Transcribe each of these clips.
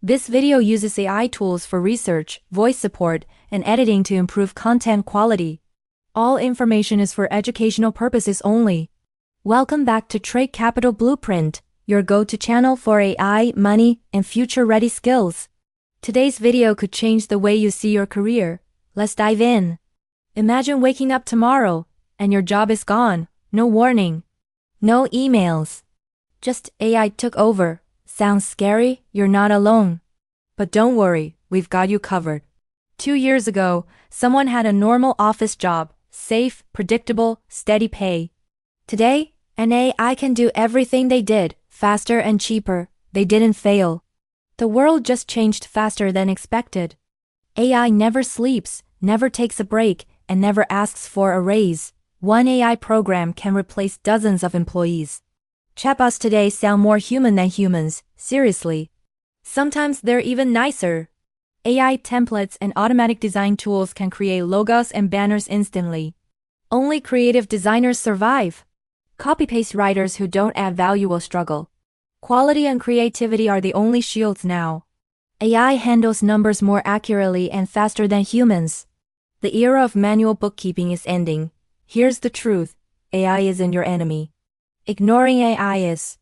This video uses AI tools for research, voice support, and editing to improve content quality. All information is for educational purposes only. Welcome back to Trade Capital Blueprint, your go-to channel for AI, money, and future-ready skills. Today's video could change the way you see your career. Let's dive in. Imagine waking up tomorrow, and your job is gone. No warning. No emails. Just AI took over. Sounds scary? You're not alone. But don't worry, we've got you covered. 2 years ago, someone had a normal office job, safe, predictable, steady pay. Today, an AI can do everything they did, faster and cheaper. They didn't fail. The world just changed faster than expected. AI never sleeps, never takes a break, and never asks for a raise. One AI program can replace dozens of employees. Chatbots today sound more human than humans, seriously. Sometimes they're even nicer. AI templates and automatic design tools can create logos and banners instantly. Only creative designers survive. Copy-paste writers who don't add value will struggle. Quality and creativity are the only shields now. AI handles numbers more accurately and faster than humans. The era of manual bookkeeping is ending. Here's the truth. AI isn't your enemy. Ignoring AI is.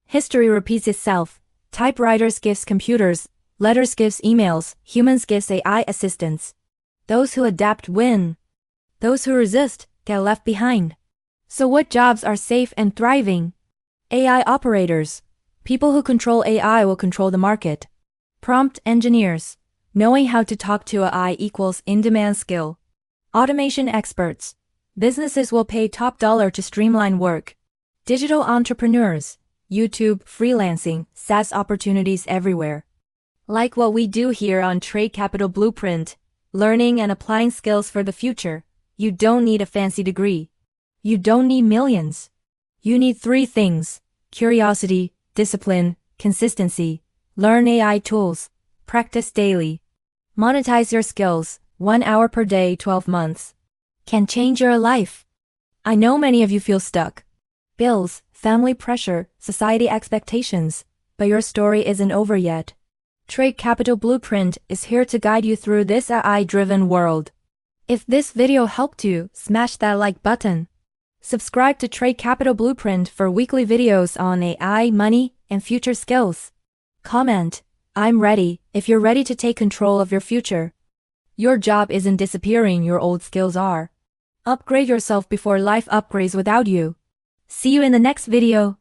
History repeats itself. Typewriters gives computers, letters gives emails, humans gives AI assistants. Those who adapt win. Those who resist get left behind. So what jobs are safe and thriving? AI operators. People who control AI will control the market. Prompt engineers. Knowing how to talk to AI equals in-demand skill. Automation experts. Businesses will pay top dollar to streamline work. Digital entrepreneurs. YouTube, freelancing, SaaS opportunities everywhere. Like what we do here on Trade Capital Blueprint, learning and applying skills for the future. You don't need a fancy degree. You don't need millions. You need 3 things: curiosity, discipline, consistency. Learn AI tools. Practice daily. Monetize your skills. 1 hour per day, 12 months. Can change your life. I know many of you feel stuck. Bills, family pressure, society expectations. But your story isn't over yet. Trade Capital Blueprint is here to guide you through this AI-driven world. If this video helped you, smash that like button. Subscribe to Trade Capital Blueprint for weekly videos on AI, money, and future skills. Comment, "I'm ready," if you're ready to take control of your future. Your job isn't disappearing, your old skills are. Upgrade yourself before life upgrades without you. See you in the next video.